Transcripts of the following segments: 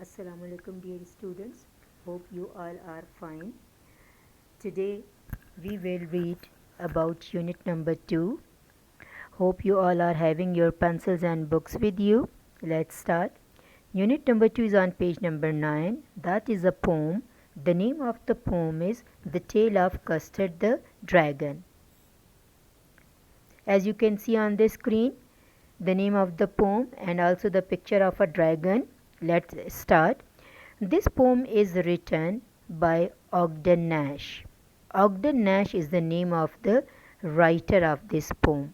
Assalamu alaikum dear students. Hope you all are fine. Today we will read about unit number 2. Hope you all are having your pencils and books with you. Let's start. Unit number 2 is on page number 9. That is a poem. The name of the poem is The Tale of Custard the Dragon. As you can see on the screen, the name of the poem and also the picture of a dragon. Let's start. This poem is written by Ogden Nash. Ogden Nash is the name of the writer of this poem.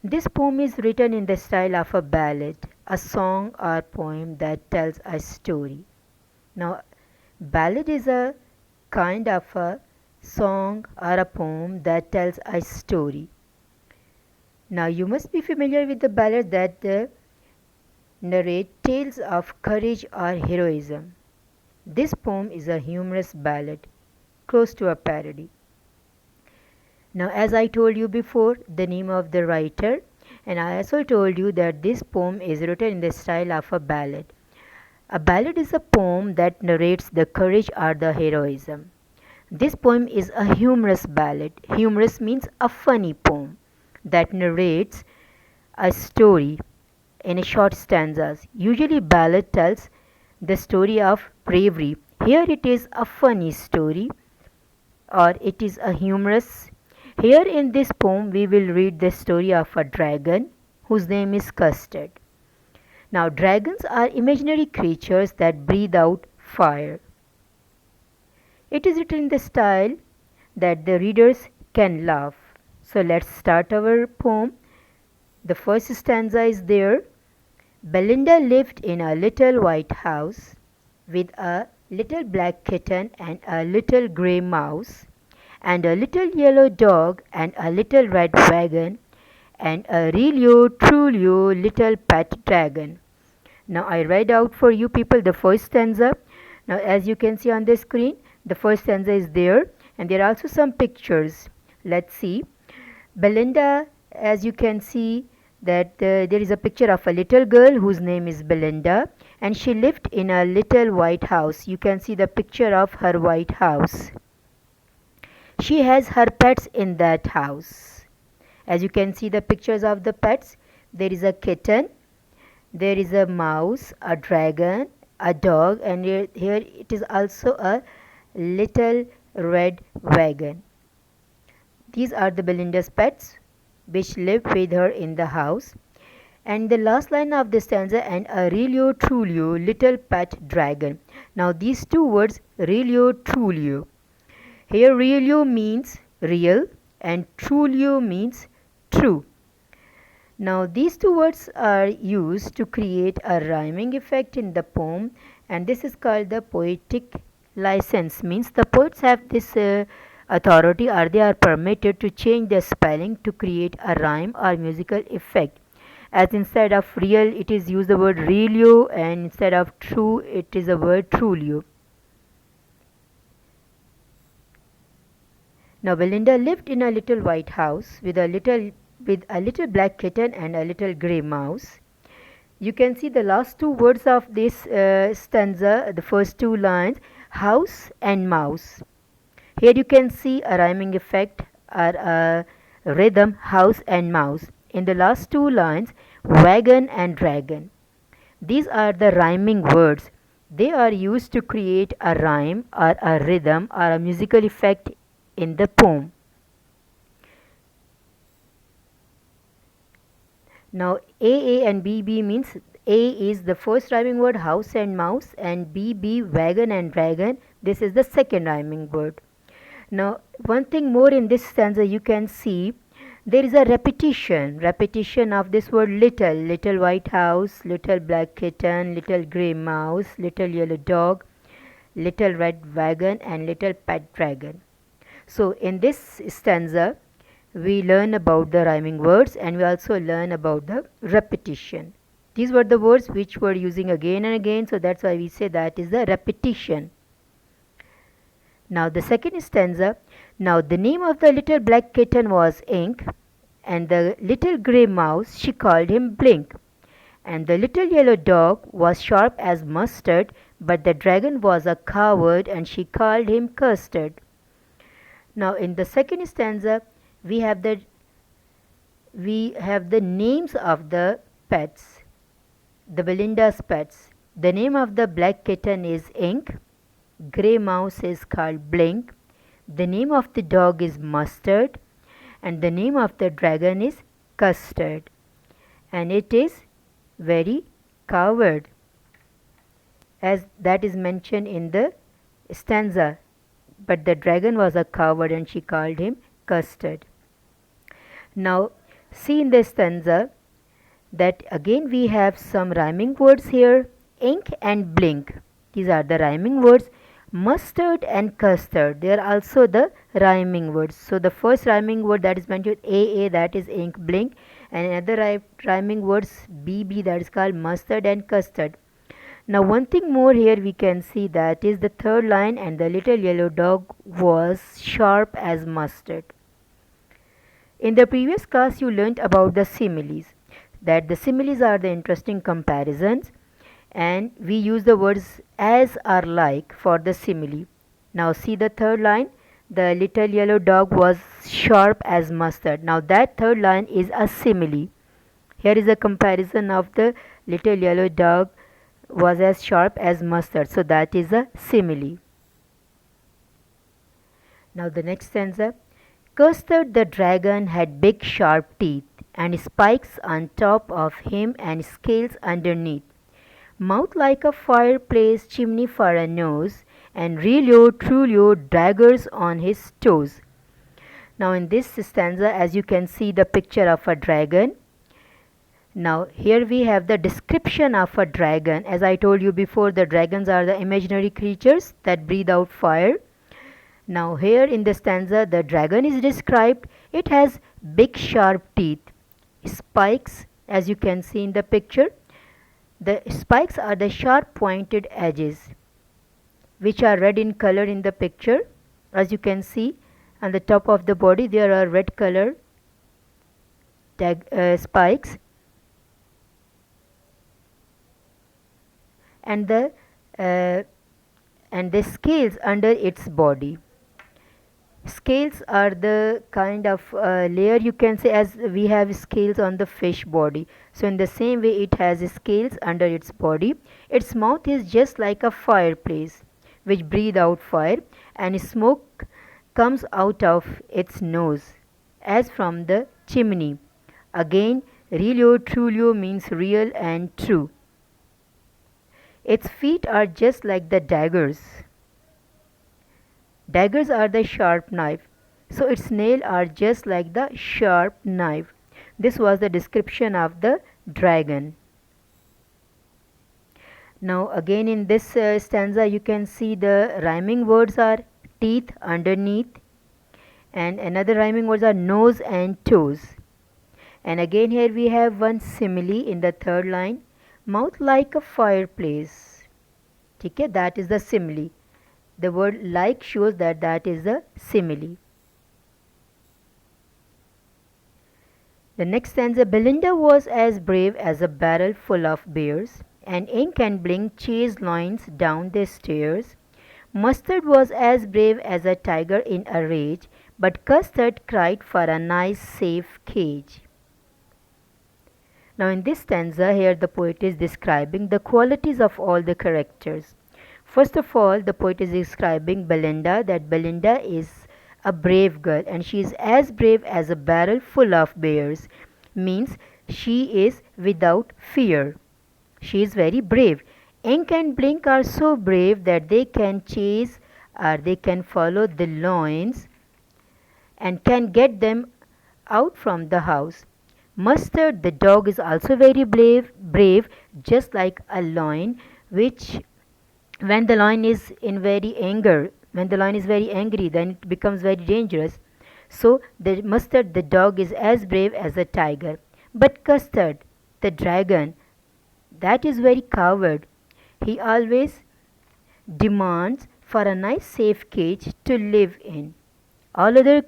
This poem is written in the style of a ballad, a song or poem that tells a story. Now, ballad is a kind of a song or a poem that tells a story. Now, you must be familiar with the ballad that narrate tales of courage or heroism. This poem is a humorous ballad, close to a parody. Now, as I told you before, the name of the writer, and I also told you that this poem is written in the style of a ballad. A ballad is a poem that narrates the courage or the heroism. This poem is a humorous ballad. Humorous means a funny poem that narrates a story in short stanzas. Usually, ballad tells the story of bravery. Here it is a funny story or it is a humorous. Here in this poem we will read the story of a dragon whose name is Custard. Now dragons are imaginary creatures that breathe out fire. It is written in the style that the readers can laugh. So let's start our poem. The first stanza is there. Belinda lived in a little white house with a little black kitten and a little grey mouse and a little yellow dog and a little red wagon and a really truly little pet dragon. Now I read out for you people the first stanza. Now as you can see on the screen, the first stanza is there and there are also some pictures. Let's see. Belinda, as you can see, that there is a picture of a little girl whose name is Belinda and she lived in a little white house. You can see the picture of her white house. She has her pets in that house. As you can see the pictures of the pets, there is a kitten, there is a mouse, a dragon, a dog, and here it is also a little red wagon. These are the Belinda's pets which live with her in the house. And the last line of the stanza, and a really truly little pet dragon. Now these two words, really truly. Here really means real and truly means true. Now these two words are used to create a rhyming effect in the poem and this is called the poetic license. Means the poets have this authority or they are permitted to change the spelling to create a rhyme or musical effect. As instead of real it is used the word realio and instead of true it is the word trulio. Now Belinda lived in a little white house with a little black kitten and a little grey mouse. You can see the last two words of this stanza, the first two lines, house and mouse. Here you can see a rhyming effect or a rhythm, house and mouse. In the last two lines, wagon and dragon. These are the rhyming words. They are used to create a rhyme or a rhythm or a musical effect in the poem. Now A and BB means A is the first rhyming word house and mouse and BB wagon and dragon. This is the second rhyming word. Now one thing more in this stanza you can see there is a repetition of this word little white house, little black kitten, little grey mouse, little yellow dog, little red wagon and little pet dragon. So in this stanza we learn about the rhyming words and we also learn about the repetition. These were the words which were using again and again, so that's why we say that is the repetition. Now the second stanza. Now the name of the little black kitten was Ink and the little grey mouse she called him Blink And the little yellow dog was sharp as mustard, but the dragon was a coward, and she called him Custard. Now in the second stanza we have the names of the pets, the Belinda's pets. The name of the black kitten is Ink, grey mouse is called Blink, the name of the dog is Mustard, and the name of the dragon is Custard, and it is very coward, as that is mentioned in the stanza. But the dragon was a coward, and she called him Custard. Now see in the stanza that again we have some rhyming words here. Ink and blink, these are the rhyming words. Mustard and custard, they are also the rhyming words. So the first rhyming word that is mentioned AA, that is ink, blink, and another rhyming words BB, that is called mustard and custard. Now one thing more here we can see, that is the third line, and the little yellow dog was sharp as mustard. In the previous class you learnt about the similes, that the similes are the interesting comparisons, and we use the words as or like for the simile. Now see the third line, the little yellow dog was sharp as mustard. Now that third line is a simile. Here is a comparison of the little yellow dog was as sharp as mustard, so that is a simile. Now the next stanza. Custard the dragon had big sharp teeth, and spikes on top of him and scales underneath, mouth like a fireplace chimney for a nose, and Relio Trulio daggers on his toes. Now in this stanza, as you can see the picture of a dragon. Now here we have the description of a dragon. As I told you before, the dragons are the imaginary creatures that breathe out fire. Now here in the stanza the dragon is described. It has big sharp teeth, spikes, as you can see in the picture. The spikes are the sharp pointed edges which are red in color in the picture. As you can see on the top of the body there are red color spikes, and the scales under its body. Scales are the kind of layer, you can say, as we have scales on the fish body. So in the same way it has scales under its body. Its mouth is just like a fireplace which breathe out fire, and smoke comes out of its nose as from the chimney. Again, Relio Trulio means real and true. Its feet are just like the daggers. Daggers are the sharp knife, so its nails are just like the sharp knife. This was the description of the dragon. Now again in this stanza you can see the rhyming words are teeth, underneath, and another rhyming words are nose and toes. And again here we have one simile in the third line, mouth like a fireplace. Okay, that is the simile. The word like shows that that is a simile. The next stanza. Belinda was as brave as a barrel full of bears, and Ink and Blink chased loins down the stairs. Mustard was as brave as a tiger in a rage, but Custard cried for a nice safe cage. Now in this stanza here the poet is describing the qualities of all the characters. First of all, the poet is describing Belinda, that Belinda is a brave girl, and she is as brave as a barrel full of bears. Means she is without fear. She is very brave. Ink and Blink are so brave that they can chase or they can follow the loins and can get them out from the house. Mustard, the dog, is also very brave, just like a lion, which when the lion is in very anger, when the lion is very angry, then it becomes very dangerous. So the Mustard, the dog, is as brave as a tiger. But Custard, the dragon, that is very coward. He always demands for a nice safe cage to live in. All other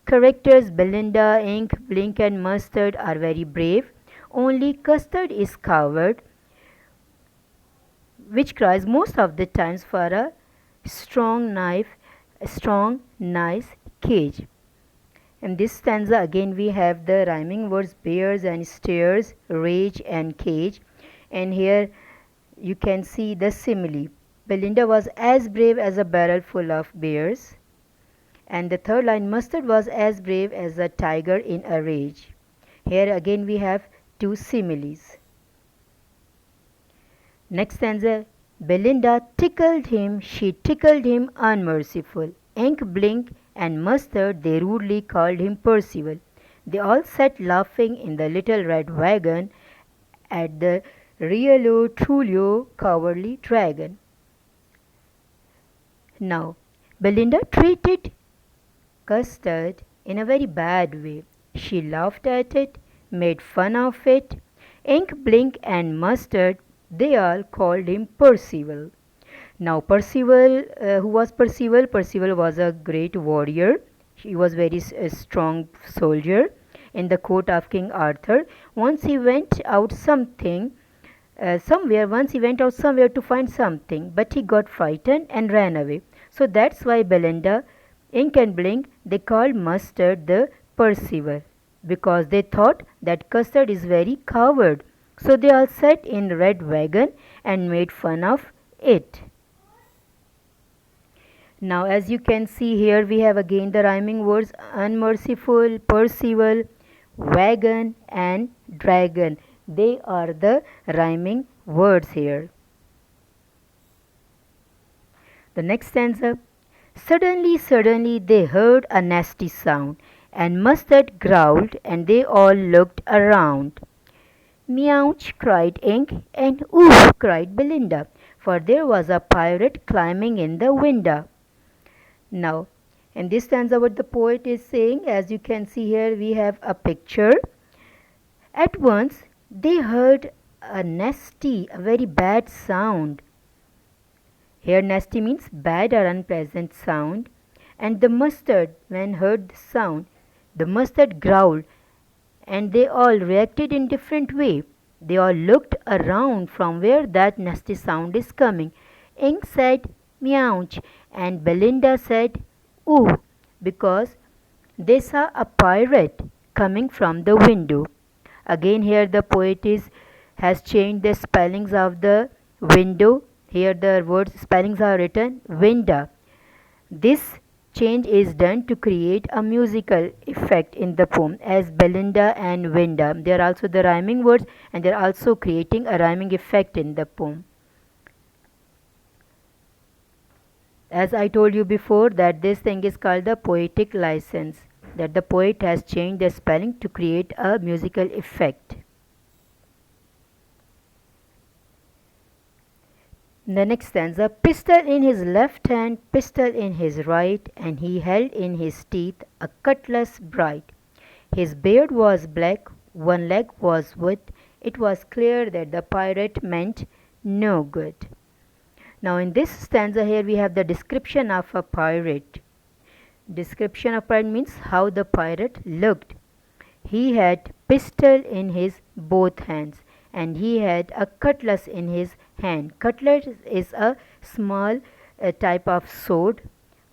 characters, Belinda, Ink, Blink and Mustard, are very brave. only Custard is coward, which cries most of the times for a strong, nice cage. In this stanza again we have the rhyming words bears and stairs, rage and cage, and here you can see the simile. Belinda was as brave as a barrel full of bears, and the third line, Mustard was as brave as a tiger in a rage. Here again we have two similes. Next stanza, Belinda tickled him, she tickled him unmerciful. Ink, Blink, and Mustard, they rudely called him Percival. They all sat laughing in the little red wagon at the Riolo Trulio cowardly dragon. Now, Belinda treated Custard in a very bad way. She laughed at it, made fun of it. Ink, Blink, and Mustard, they all called him Percival. Now Percival, who was Percival? Percival was a great warrior. He was very strong soldier in the court of King Arthur. Once he went out somewhere to find something, but he got frightened and ran away. So that's why Belinda, Ink and Blink, they called Mustard the Percival, because they thought that Custard is very coward. So they all sat in red wagon and made fun of it. Now as you can see here we have again the rhyming words unmerciful, Percival, wagon and dragon. They are the rhyming words here. The next stanza. Suddenly they heard a nasty sound, and Mustard growled, and they all looked around. Meouch, cried Ink, and oof, cried Belinda, for there was a pirate climbing in the window. Now, in this stanza what the poet is saying, as you can see here we have a picture. At once they heard a very bad sound. Here nasty means bad or unpleasant sound. And the Mustard, when heard the sound, the Mustard growled, and they all reacted in different way. They all looked around from where that nasty sound is coming. Ink said meouch, and Belinda said ooh, because they saw a pirate coming from the window. Again here the poet has changed the spellings of the window. Here the words spellings are written window. This change is done to create a musical effect in the poem, as Belinda and window. They are also the rhyming words, and they are also creating a rhyming effect in the poem. As I told you before, that this thing is called the poetic license, that the poet has changed the spelling to create a musical effect. The next stanza, pistol in his left hand, pistol in his right, and he held in his teeth a cutlass bright. His beard was black, one leg was wood. It was clear that the pirate meant no good. Now in this stanza here we have the description of a pirate. Description of pirate means how the pirate looked. He had pistol in his both hands, and he had a cutlass in his hand. Cutlass is a small type of sword,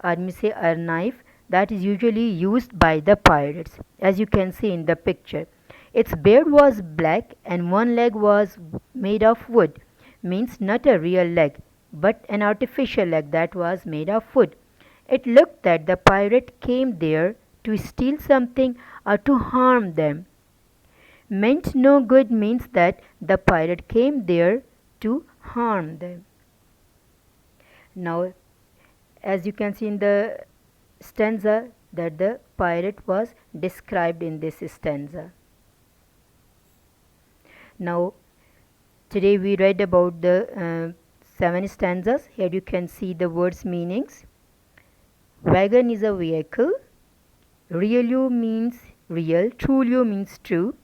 or may say a knife, that is usually used by the pirates, as you can see in the picture. Its beard was black and one leg was made of wood, means not a real leg but an artificial leg that was made of wood. It looked that the pirate came there to steal something or to harm them. Meant no good means that the pirate came there to harm them. Now, as you can see in the stanza, that the pirate was described in this stanza. Now, today we read about the 7 stanzas. Here you can see the words meanings. Wagon is a vehicle. Realu means real. Trulio means true.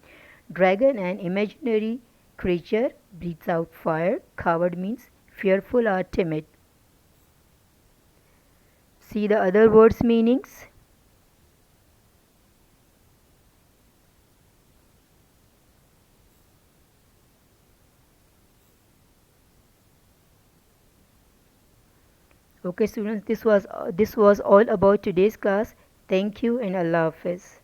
Dragon, an imaginary creature, breathes out fire. Coward means fearful or timid. See the other words meanings. Okay students, this was all about today's class. Thank you and Allah Hafiz.